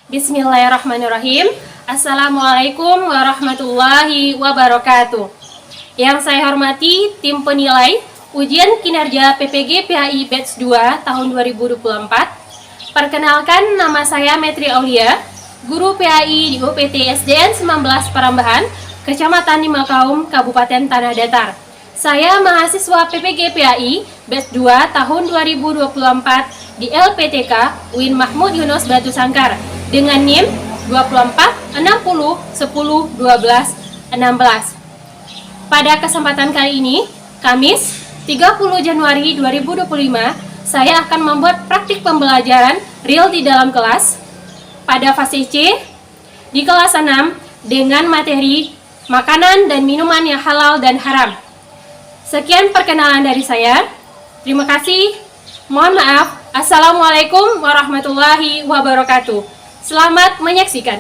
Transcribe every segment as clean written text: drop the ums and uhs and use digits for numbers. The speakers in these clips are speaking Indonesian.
Bismillahirrahmanirrahim. Assalamualaikum warahmatullahi wabarakatuh. Yang saya hormati tim penilai ujian kinerja PPG PHI Batch 2 tahun 2024. Perkenalkan, nama saya Metri Aulia, guru PHI di UPT SDN 19 Parambahan, Kecamatan Nimakaum, Kabupaten Tanah Datar. Saya mahasiswa PPG PHI Batch 2 tahun 2024 di LPTK UIN Mahmud Yunus Batu Sangkar dengan NIM 24 60 10 12 16. Pada kesempatan kali ini, Kamis 30 Januari 2025, saya akan membuat praktik pembelajaran real di dalam kelas pada fase C di kelas 6 dengan materi makanan dan minuman yang halal dan haram. Sekian perkenalan dari saya. Terima kasih. Mohon maaf. Assalamualaikum warahmatullahi wabarakatuh. Selamat menyaksikan.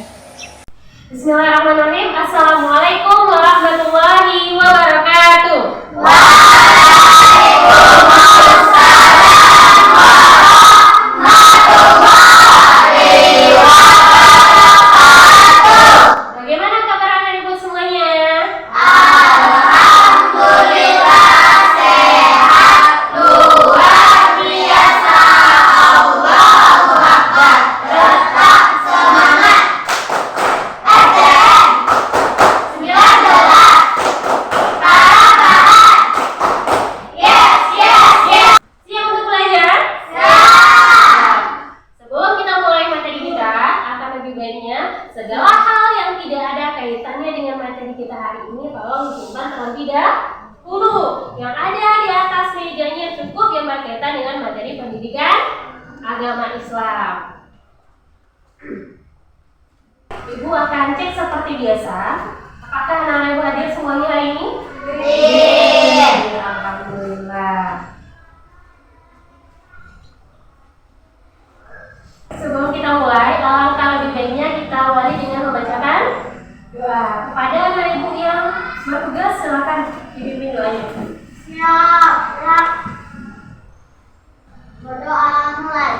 Bismillahirrahmanirrahim. Assalamualaikum warahmatullahi wabarakatuh. Bagaimana kabar anak ibu semuanya? Segala hal yang tidak ada kaitannya dengan materi kita hari ini tolong disimpan terlebih dahulu. Yang ada di atas mejanya cukup yang berkaitan dengan materi pendidikan agama Islam. Ibu akan cek seperti biasa. Apakah anak-anak ibu hadir semuanya hari ini? Alhamdulillah. Sebelum kita mulai, alangkah lebih baiknya kita awali dengan membacakan doa. Kepada anak ibu yang bertugas, silakan dipimpin doanya. Siap. Berdoa mulai.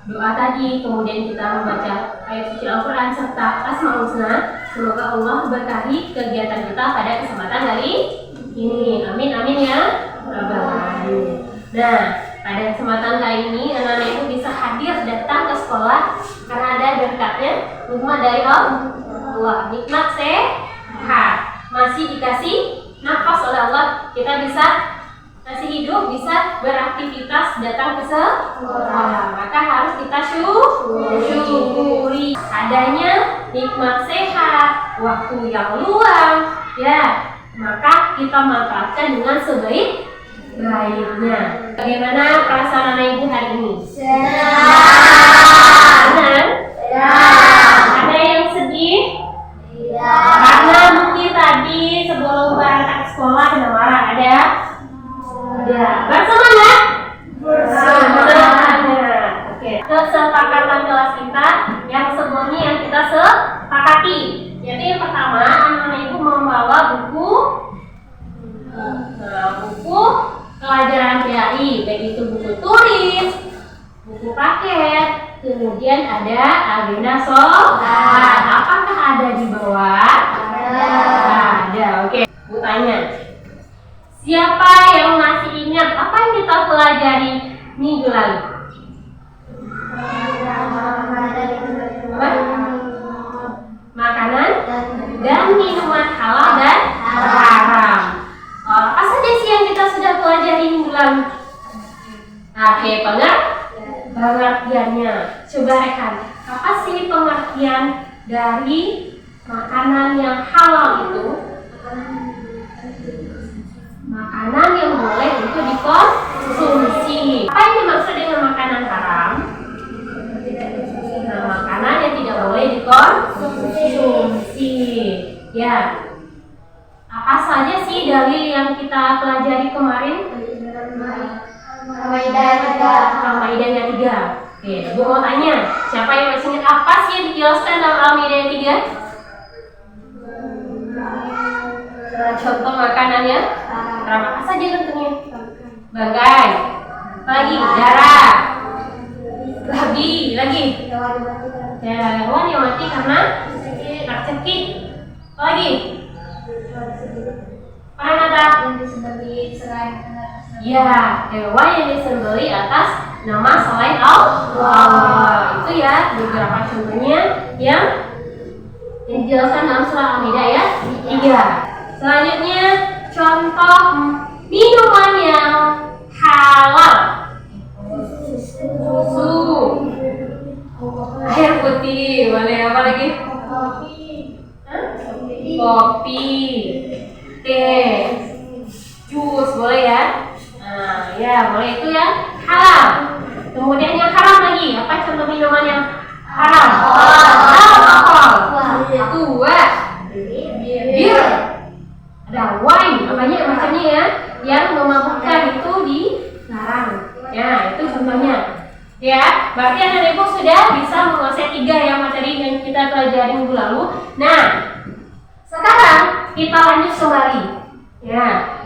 Doa tadi, kemudian kita membaca ayat suci Al-Quran serta Asmaul Husna. Semoga Allah berkahi kegiatan kita pada kesempatan kali ini. Amin amin ya rabbal alamin. Nah, pada kesempatan kali ini anak-anak itu bisa hadir datang ke sekolah karena ada berkatnya nikmat dari Allah. Nikmat sehat, masih dikasih nafas oleh Allah, kita bisa masih hidup, bisa beraktivitas, datang ke sekolah. Maka harus kita syukuri adanya nikmat sehat, waktu yang luang, ya. Maka kita manfaatkan dengan sebaik-baiknya. Bagaimana perasaan anak ibu hari ini? Senang? Ada yang sedih? Karena mungkin tadi sebelum berangkat sekolah ada marah, ada? dari makanan yang halal itu, makanan yang boleh untuk dikonsumsi. Apa yang dimaksud dengan makanan haram? Nah, makanan yang tidak boleh dikonsumsi. Ya. Apa saja sih dalil yang kita pelajari kemarin? Al-Maidah yang 3. Oke, Ibu mau tanya, siapa yang masih ingat apa sih yang dijelaskan dalam Al-Maidah yang 3? Contoh makanannya? Apa saja contohnya? Bagai. Lagi darah. Babi. Lagi. Hewan yang mati karena tercekik. Lagi. Apa? Ya, hewan yang disembelih atas nama selain Allah. Itu ya beberapa contohnya yang dijelaskan dalam surah Al-Maidah ya 3. Selanjutnya contoh minuman yang halal. Susu, air putih, boleh apa lagi? Kopi, teh, jus, boleh ya? Nah, ya boleh itu ya halal. Kemudian yang haram lagi, apa contoh minuman yang haram? Alkohol, tua, bir, ada wine, banyak macamnya ya, yang memabukkan itu dilarang. Ya, itu contohnya. Ya, berarti anak ibu sudah bisa menguasai 3 yang materi yang kita pelajari minggu lalu. Nah, sekarang kita lanjut kembali. Ya,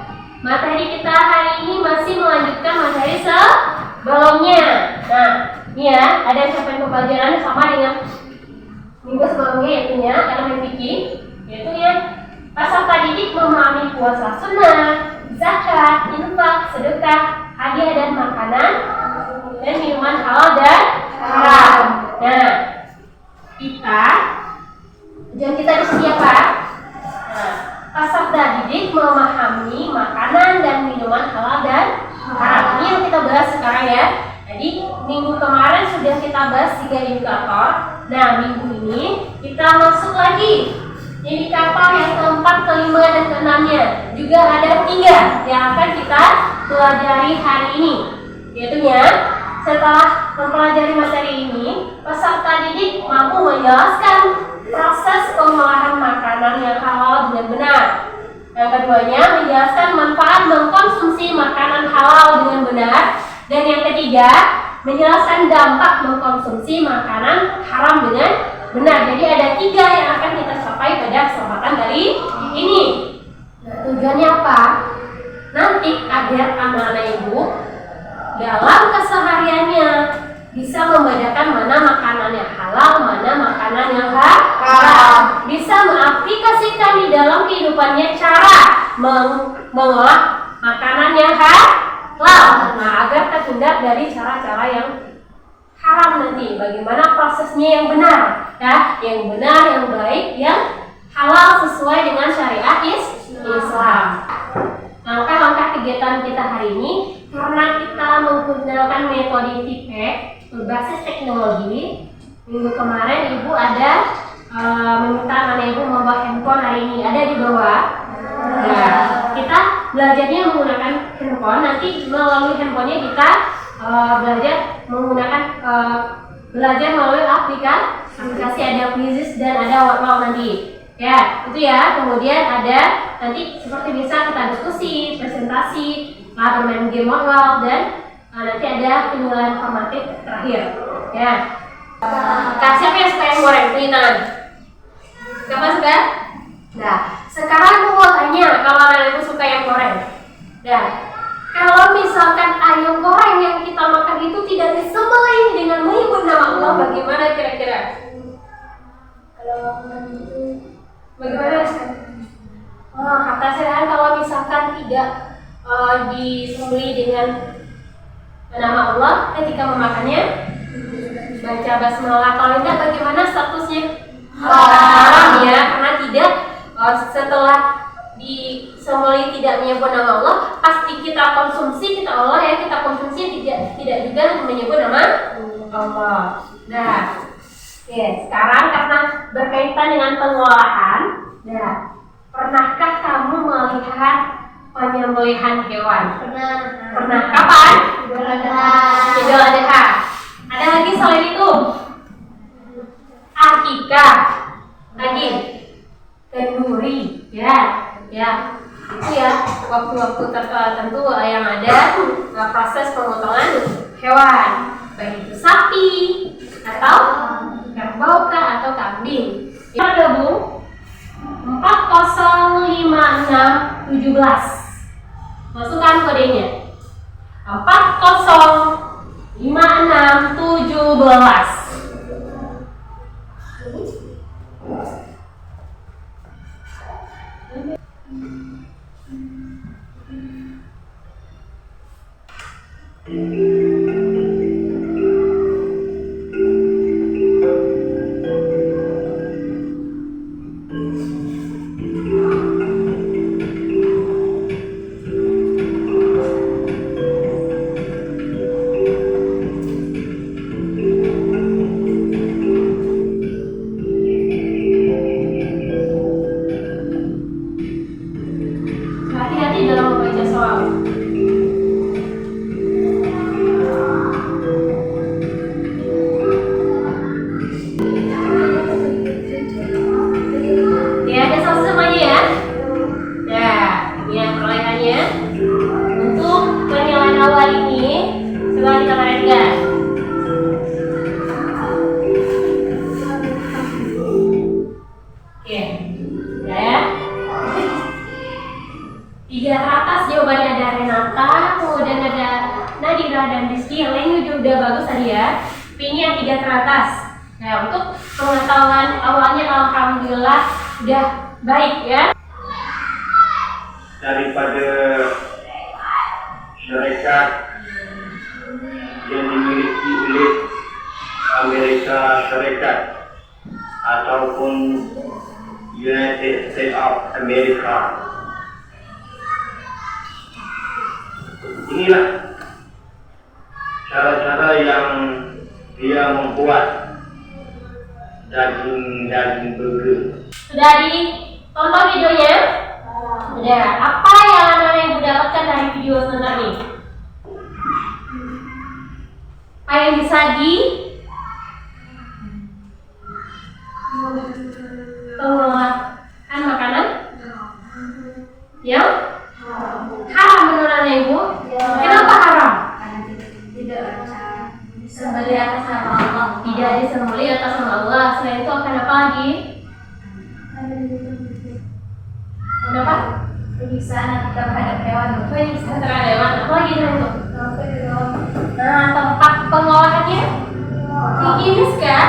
materi kita hari ini masih melanjutkan materi sebelumnya. Nah, ini ya, ada capaian pembelajaran sama dengan minggu sebelumnya, yaitu elemen fikih, yaitu ya peserta didik memahami puasa sunnah, zakat, infak, sedekah, hadiah dan makanan, dan minuman halal dan haram. Nah, tujuan kita di sini apa? Nah, peserta didik memahami makanan dan minuman halal dan haram. Ini yang kita bahas sekarang ya. Jadi minggu kemarin sudah kita bahas 3 indikator. Nah, minggu ini kita masuk lagi indikator yang keempat, kelima, dan keenamnya. Juga ada 3 yang akan kita pelajari hari ini. Yaitu setelah mempelajari materi ini, peserta didik mampu menjelaskan proses pengolahan makanan yang halal dengan benar. Yang keduanya, menjelaskan manfaat mengkonsumsi makanan halal dengan benar. Dan yang ketiga, menjelaskan dampak mengkonsumsi makanan haram dengan benar. Jadi ada 3 yang akan kita capai pada kesempatan kali ini. Nah, tujuannya apa? Nanti agar anak-anak ibu dalam kesehariannya bisa membedakan mana makanan yang halal, mana makanan yang haram. Bisa mengaplikasikan di dalam kehidupannya cara mengolah makanan yang halal. Nah, agar terhindar dari cara-cara yang haram nanti. Bagaimana prosesnya yang benar, ya, yang benar, yang baik, yang halal sesuai dengan syariat Islam. Langkah-langkah kegiatan kita hari ini, karena kita menggunakan metode TIPEK berbasis teknologi. Minggu kemarin ibu ada meminta anak ibu membawa handphone, hari ini ada di bawah. Nah, kita belajarnya menggunakan handphone. Nanti melalui handphonenya kita belajar melalui aplikasi ada Quizzes dan ada Wow nanti. Ya, itu ya. Kemudian ada nanti seperti bisa kita diskusi, presentasi, bermain game Wow, dan nanti ada penilaian formatif terakhir. Ya. Siapa yang suka yang goreng? Tunjuk tangan. Siapa suka? Nah, sekarang aku mau tanya, kalau anak ibu suka yang goreng. Nah, kalau misalkan ayam goreng yang kita makan itu tidak disembelih dengan menyebut nama Allah, bagaimana kira-kira? Bagaimana? Kata saya kalau misalkan tidak disembelih dengan nama Allah ketika memakannya, baca basmalah. Kalau tidak, bagaimana statusnya? Haram ya, karena tidak setelah disembelih tidak menyebut nama Allah, pasti kita konsumsi, kita olah ya, kita konsumsi tidak juga menyebut nama Allah. Nah, sekarang karena berkaitan berkaitan dengan pengolahan. Nah, pernahkah kamu melihat penyembelihan hewan? Pernah. Kapan? Idul Adha. Ada lagi selain itu? Akikah. Lagi? Kenduri. Ya. Itu ya waktu-waktu tertentu yang ada proses pemotongan hewan, baik itu sapi atau kerbau atau kambing. Yang gabung 405617. Masukkan kodenya 405617. Hati-hati dalam membaca soal. Ya, ada soal semuanya ya. Nah, ini ya perolehannya. Untuk penilaian awal ini, coba kita perhatikan. Oke, ya. 3 teratas jawabannya ada Renata, kemudian ada Nadira dan Rizky. Yang lain juga udah bagus tadi ya. Tapi ini yang 3 teratas. Nah, untuk pengetahuan awalnya alhamdulillah udah baik ya. Daripada syarikat yang dimiliki oleh Amerika Serikat ataupun United States of America. Inilah cara-cara yang dia membuat daging burger. Sudah ditonton videonya? Sudah. Apa yang anak-anak ibu dapatkan dari video sebentar ini? Apa yang bisa pengolahan makanan? Yang haram menurut anak ibu? Kenapa haram? Disembelih atas nama Allah. Tidak disembelih atas nama Allah. Selain itu akan apa lagi? Kenapa? Penyiksaan terhadap hewan. Penyiksaan terhadap hewan. Apa lagi dengan itu? Nah, tempat pengolahannya higienis kan?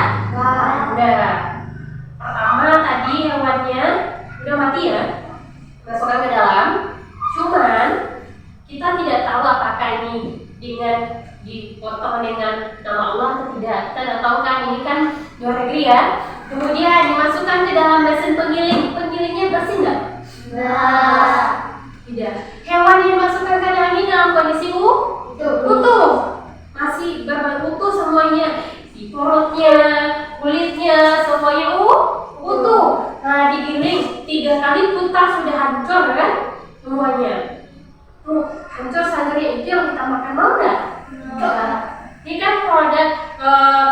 Udah. Pertama tadi hewannya udah mati ya, masukkan ke dalam. Cuman kita tidak tahu apakah ini dengan dipotong dengan nama Allah atau tidak. Kita tidak tahu kan, ini kan luar negeri ya. Kemudian dimasukkan ke dalam mesin penggiling. Penggilingnya bersih nggak? Nah, Tidak. Hewan yang dimasukkan ke dalam ini dalam kondisi utuh, masih berutuh semuanya. Di perutnya, kulitnya, semuanya utuh. Nah, digiling 3 kali putar sudah hancur kan? Semuanya. Hancur sayurnya itu yang kita makan, mau nggak? Ini kan produk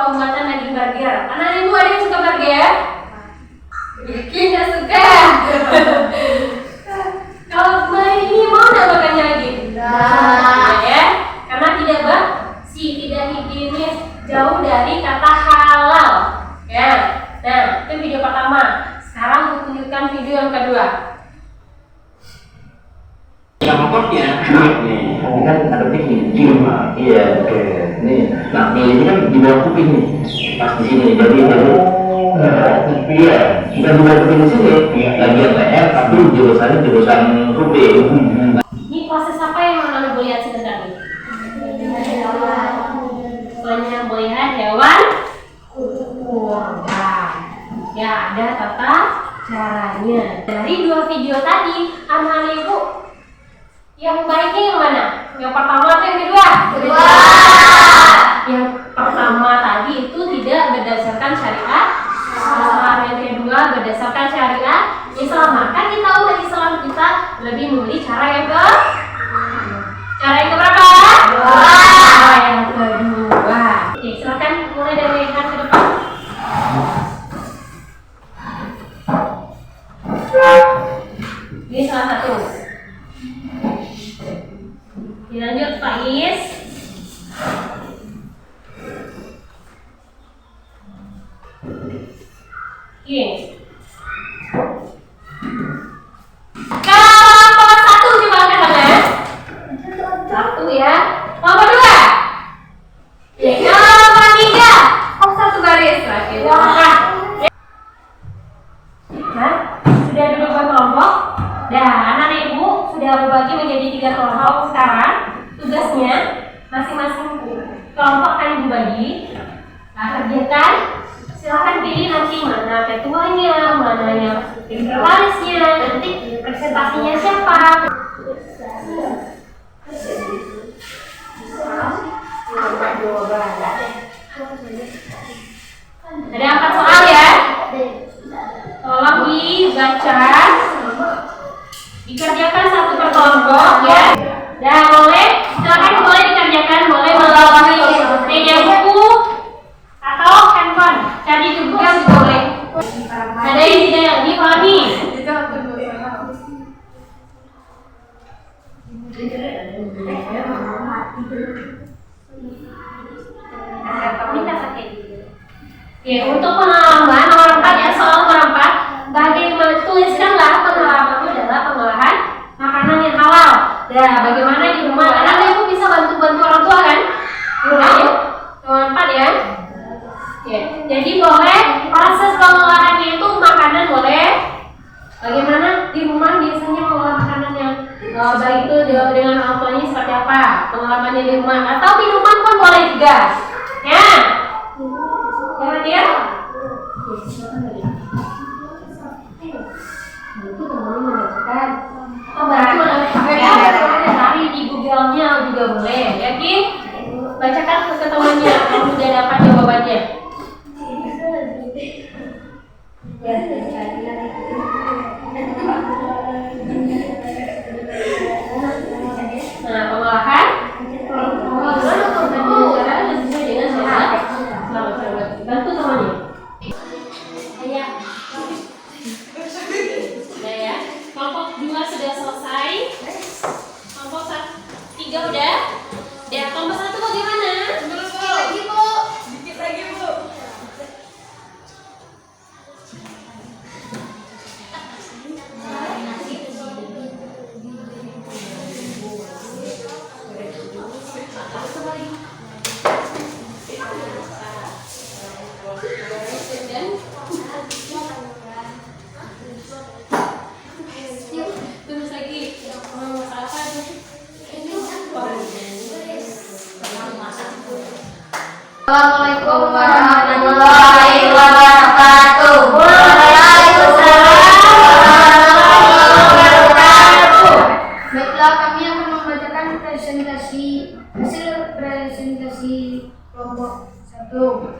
pembuatan daging burger. Anak ibu ada yang suka burger? Tidak suka. Kalau kemarin ini mau nggak makannya lagi? Ya, karena tidak bersih, tidak higienis, jauh dari kata halal. Ya, nah itu video pertama. Sekarang aku tunjukkan video yang kedua. Contohnya, nih, ini kan ada piknik, iya, oke, nih, nah ini kan di bawah kuping nih, pas di sini, jadi bukan di bawah kuping di sini, lagi leher, tapi jurusannya jurusan kuping. Ini proses apa yang anak ibu lihat sebentar nih? Penyembelihan hewan kurban. Ya, ada tata caranya. Dari 2 video tadi, anak-anak ibu yang baiknya yang mana? Yang pertama atau yang kedua? Kedua. Yang pertama tadi itu tidak berdasarkan syariat. Yang kedua berdasarkan syariat Islam. Maka kita umat Islam kita lebih memilih cara yang keberapa? Cara yang kedua. Oke, silakan mulai dari yang ke depan. Ini salah satu. Dilanjut Pak Is. Oke. Kelompok satu coba angkat tangan. Satu ya. Kelompok dua. Ya, kelompok tiga. Oh, satu baris. Oke. Nah, sudah duduk berkelompok. Dan anak-anak ibu sudah berbagi menjadi 3 kelompok. Sekarang tugasnya masing-masing kelompok akan ibu bagi. Nah, kerjakan. Silakan pilih nanti mana ketuanya, mana yang sekretarisnya, nanti presentasinya siapa. Ada 4 soal ya. Tolong dibaca, dikerjakan satu per kelompok ya. Dan silakan boleh dikerjakan, boleh melalui media buku atau handphone. Cari juga boleh. Ada yang tidak dipahami. Oke, untuk pengalaman nomor 4 ya, soal nomor 4, bagaimana tuliskanlah pengalamanmu dalam pengolahan makanan yang halal. Dan bagaimana di rumah anak ibu bisa bantu orang tua kan? Di rumah ya, nomor 4 ya. Oke, jadi boleh proses pengolahannya itu makanan boleh. Bagaimana di rumah biasanya mengolah makanan yang baik itu dengan orang tuanya seperti apa? Pengalamannya di rumah atau minuman pun boleh juga. Ya. Jangan dia. Itu teman-teman membacakan. Oh, berarti cari di Google-nya juga boleh. Yakin? Bacakan ke temannya kalau sudah dapat jawabannya. Nah, pengolahan bantu temannya. Udah ya. Kelompok 2 sudah selesai. Kelompok 3 udah. Ya, kelompok 1 bagaimana? Dikit lagi, Bu. Terus lagi Assalamualaikum warahmatullahi wabarakatuh. Waalaikumsalam warahmatullahi wabarakatuh. Baiklah, kami akan membacakan hasil presentasi kelompok 1.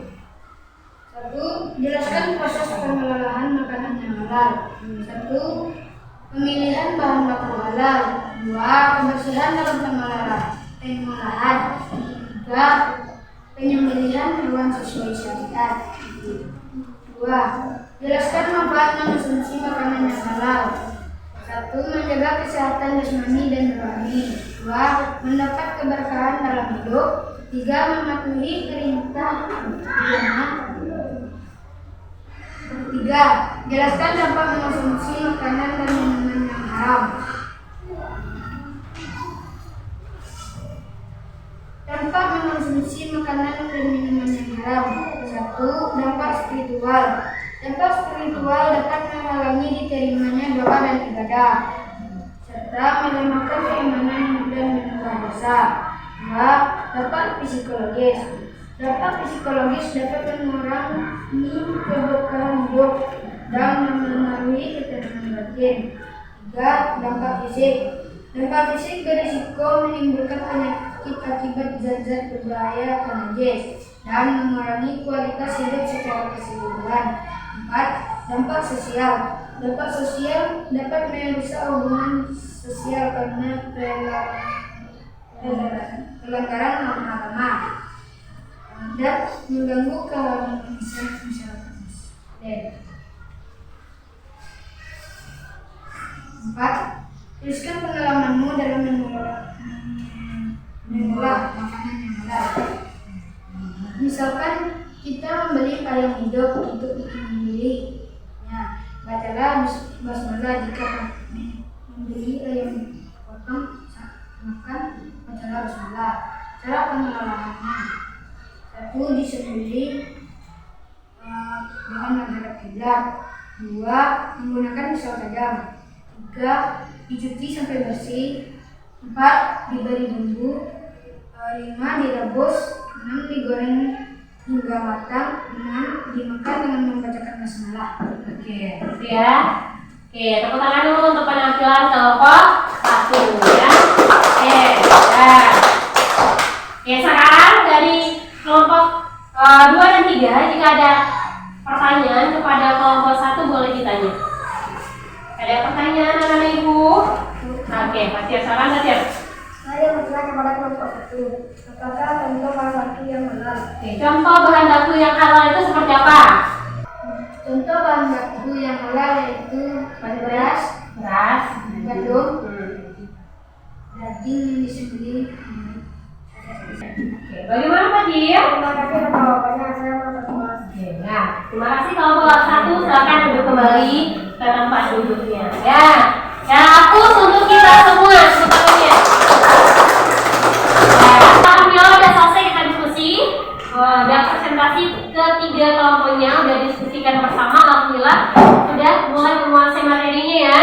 1. Jelaskan proses pengolahan makanan yang halal. 1. Pemilihan bahan baku halal. 2. Kebersihan dalam pengolahan. 3. Penyembelihan hewan sesuai syariat. 2. Jelaskan manfaat mengonsumsi makanan yang halal. 1. Menjaga kesehatan jasmani dan rohani. 2. Mendapat keberkahan dalam hidup. 3. Mematuhi perintah agama. 3. Jelaskan dampak mengonsumsi makanan dan minuman yang haram. Dampak mengonsumsi makanan dan minuman yang haram. 1. Dampak spiritual. Dampak spiritual dapat menghalangi diterimanya doa dan ibadah, serta melemahkan keimanan dan menambah dosa. 2. Dampak psikologis. Dampak psikologis dapat mengurangi keberkahan hidup dan memengaruhi ketenangan batin. 3. Dampak fisik. Dampak fisik berisiko menimbulkan penyakit akibat zat-zat berbahaya atau najis dan mengurangi kualitas hidup secara keseluruhan. 4. Dampak sosial. Dampak sosial dapat merusak hubungan sosial karena pelanggaran norma agama dan mengganggu keharmonisan masyarakat. 4. Tuliskan pengalamanmu dalam mengolah makanan yang halal. Misalkan kita membeli ayam hidup untuk membelinya, bacalah basmalah. Jika membeli ayam potong makan, bacalah basmalah. Cara pengelolaannya: 1. Disembelih dengan menghadap kiblat. 2. Menggunakan pisau tajam. 3. Dicuci sampai bersih. 4. Diberi bumbu. 5. Direbus. 6. Digoreng hingga matang. 6. Dimakan dengan membacakan basmalah. Oke, itu ya. Oke, tepuk tangan dulu untuk penampilan kelompok 1 ya. Oke, ya. Oke, sekarang dari kelompok 2 dan 3, jika ada pertanyaan kepada kelompok 1 boleh ditanya. Ada pertanyaan anak-anak ibu? Oke, Fatir, salam Fatir. Saya bertanya kepada kelompok 1, apakah contoh bahan baku yang halal? Oke, contoh bahan baku yang halal itu seperti apa? Contoh bahan baku yang halal yaitu beras, gandum, daging yang disembelih. Oke, bagaimana Fatir? Terima kasih atas jawabannya. Saya mau berkemas. Nah, terima kasih kelompok 1, silakan duduk kembali ke tempat duduknya. Ya, yang hapus untuk kita semua semuanya. Alhamdulillah udah selesai kita diskusi. Dan presentasi ketiga kelompoknya udah diskusikan bersama. Alhamdulillah sudah mulai menguasai materinya ya.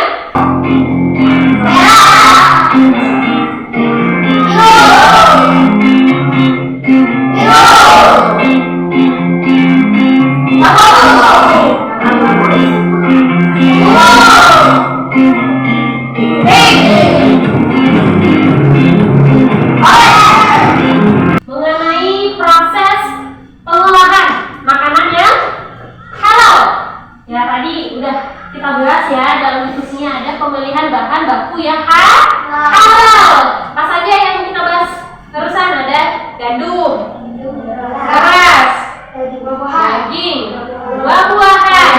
Mengenai proses pengolahan makanan yang halal. Ya tadi udah kita bahas ya, dalam diskusinya ada pemilihan bahan baku yang halal. Apa saja yang kita bahas? Terusan ada gandum, beras, daging, buah-buahan,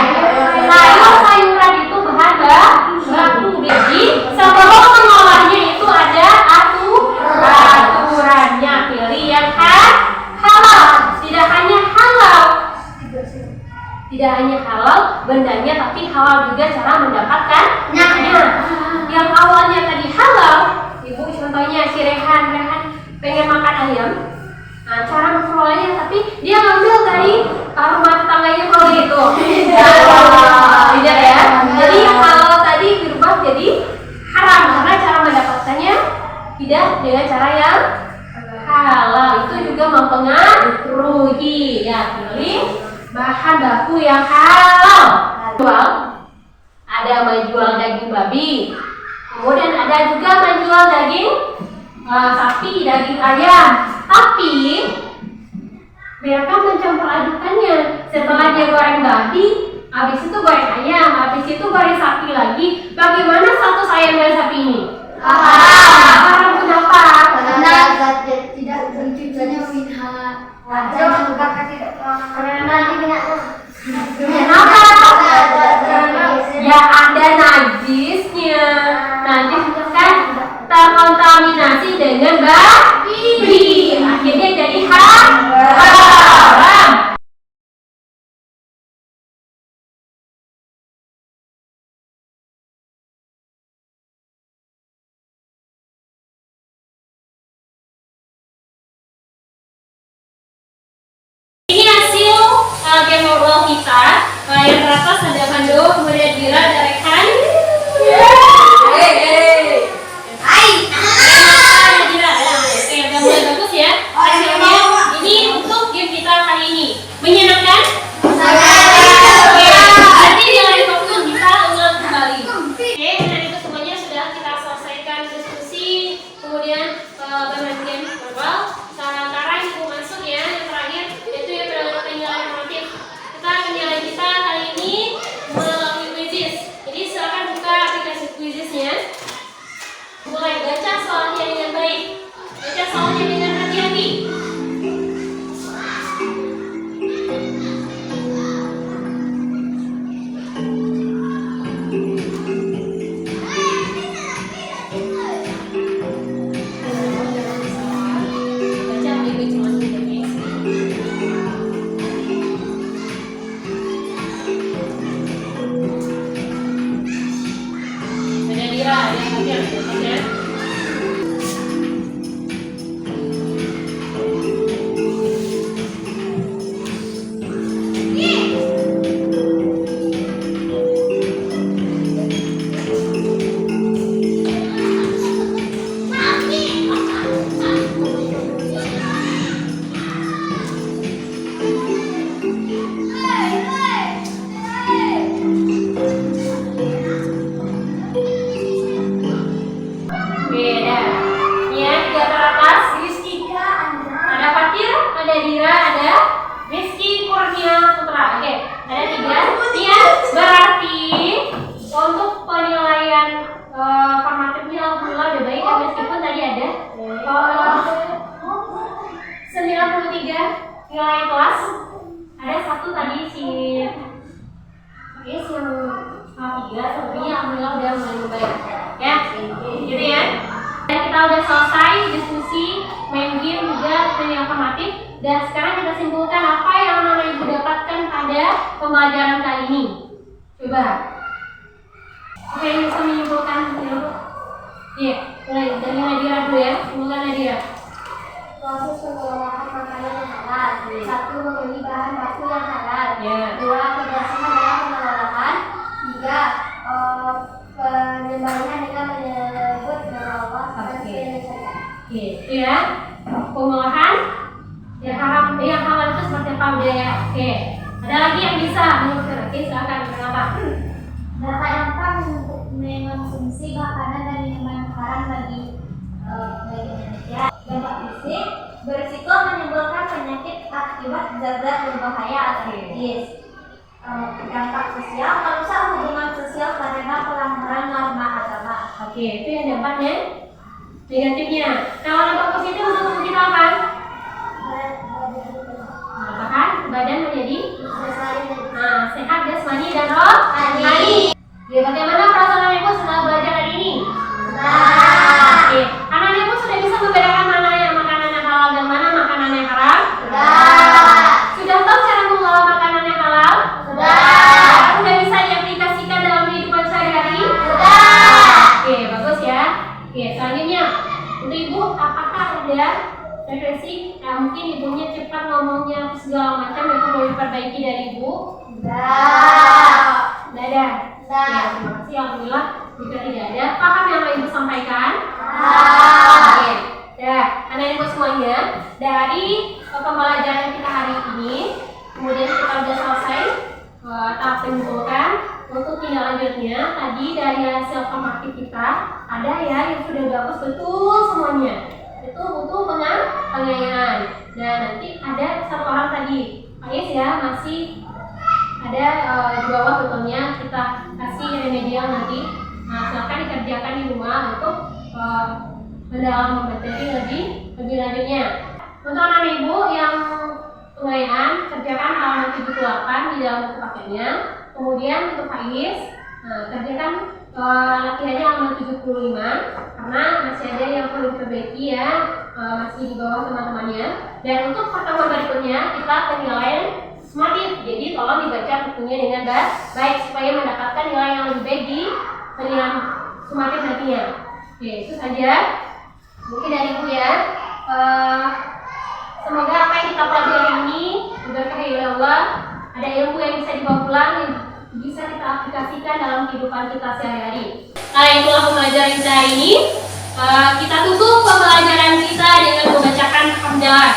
sayur-sayuran itu bahan baku. Jadi sebelum mengolahnya itu ada aturannya. Pilih yang halal. Tidak hanya halal bendanya, tapi halal juga cara mendapatkannya. Yang awalnya tadi halal, ibu contohnya si Rehan pengen makan ayam. Nah, cara memperolehnya, tapi dia ngambil dari rumah tetangganya kalau gitu. Tidak ya. Jadi halal tadi berubah jadi haram karena cara mendapatkannya tidak dengan cara yang halal. Itu juga mempengaruhi. Ya, pilih bahan baku yang halal. Ada menjual daging babi, kemudian ada juga menjual daging sapi, daging ayam. Tapi mereka mencampur adukannya. Setelah dia goreng babi, habis itu goreng ayam, habis itu goreng sapi lagi. Bagaimana status ayam dan sapi ini? Haram. Kenapa? Karena tidak terciptanya minha. Kenapa? Ya ada najisnya. Najis itu kan terkontaminasi dengan babi. Akhirnya jadi haram. Ini hasil game ngobrol kita. Yang teratas ada Mando, kemudian Dira, ada Rehan. Dira, oke, udah mulai bagus ya. Hasilnya ini untuk game kita kali ini. Menyenangkan? Oke, nanti di lain waktu kita ulang kembali. Oke, dan itu semuanya sudah kita selesaikan diskusi, kemudian bermain game verbal. Sekarang ibu masuk ya, yang terakhir yaitu yang berdasarkan nilai normatif. Kita nilai kita kali ini 3, sepertinya alhamdulillah udah mulai membaik. Ya, gitu ya. Dan kita udah selesai diskusi, main game juga dan yang formatif. Dan sekarang kita simpulkan apa yang Mama Ibu dapatkan pada pembelajaran kali ini. Coba. Oke, yang bisa menyimpulkan dulu. Iya, mulai dari Nadira dulu ya. Simpulkan Nadira. Proses pengolahan makanan yang halal. 1. Membeli bahan baku yang halal. Ya. 2. Kebersihan dalam pengolahan. 3. Penyembelihan dengan menyebut nama Allah. Oke. Oke, itu ya. Pengolahan yang halal itu seperti apa udah ya? Oke. Ada lagi yang bisa mengukur? Oke, silakan. Kenapa? Dampak mengonsumsi makanan dan minuman haram bagi manusia. Dampak fisik, berisiko menimbulkan penyakit akibat zat-zat berbahaya atau medis. Dampak sosial, merusak hubungan sosial karena pelanggaran norma agama. Oke, itu yang dampaknya negatifnya. Kalau dampak positif untuk tubuh kita apa? Apakah badan menjadi sehat jasmani dan rohani. Ya, bagaimana perasaan Ibu setelah belajar hari ini? Oke, anak Ibu sudah bisa membedakan mana yang makanan yang halal dan mana makanan yang haram? Sudah tahu cara mengolah makanan yang halal? Sudah bisa diaplikasikan dalam kehidupan sehari-hari? Oke, bagus ya. Oke, selanjutnya untuk Ibu, apakah ada refleksi? Mungkin Ibunya cepat ngomongnya segala macam yang perlu diperbaiki dari Ibu? Tidak ada. Ya, terima kasih. Alhamdulillah jika tidak ada. Paham yang Ibu sampaikan? Oke. Ya, anak Ibu semuanya, dari pembelajaran kita hari ini, kemudian kita sudah selesai tahap menyimpulkan. Untuk tindak lanjutnya, tadi dari hasil formatif kita ada ya yang sudah bagus betul semuanya. Itu butuh penilaian. Dan nanti ada satu orang tadi, Pak Yes ya, masih ada di bawah betulnya kita kasih remedial nanti. Nah, silakan dikerjakan di rumah untuk mendalam materi lebih lanjutnya. Untuk anak Ibu yang pengayaan, kerjakan halaman 78 di dalam buku paketnya. Kemudian untuk Faiz, kerjakan latihannya halaman 75 karena masih ada yang perlu diperbaiki ya, masih di bawah teman-temannya. Dan untuk pertemuan berikutnya kita penilaian sumatif, jadi tolong dibaca bukunya dengan baik supaya mendapatkan nilai yang lebih baik di penilaian sumatif nantinya. Oke, itu saja mungkin dari Ibu ya. Semoga apa yang kita pelajari ini diberkahi oleh Allah, ada ilmu yang bisa dibawa pulang, yang bisa kita aplikasikan dalam kehidupan kita sehari-hari. Nah, itulah pembelajaran kita hari ini. Kita tutup pembelajaran kita dengan membacakan hamdalah.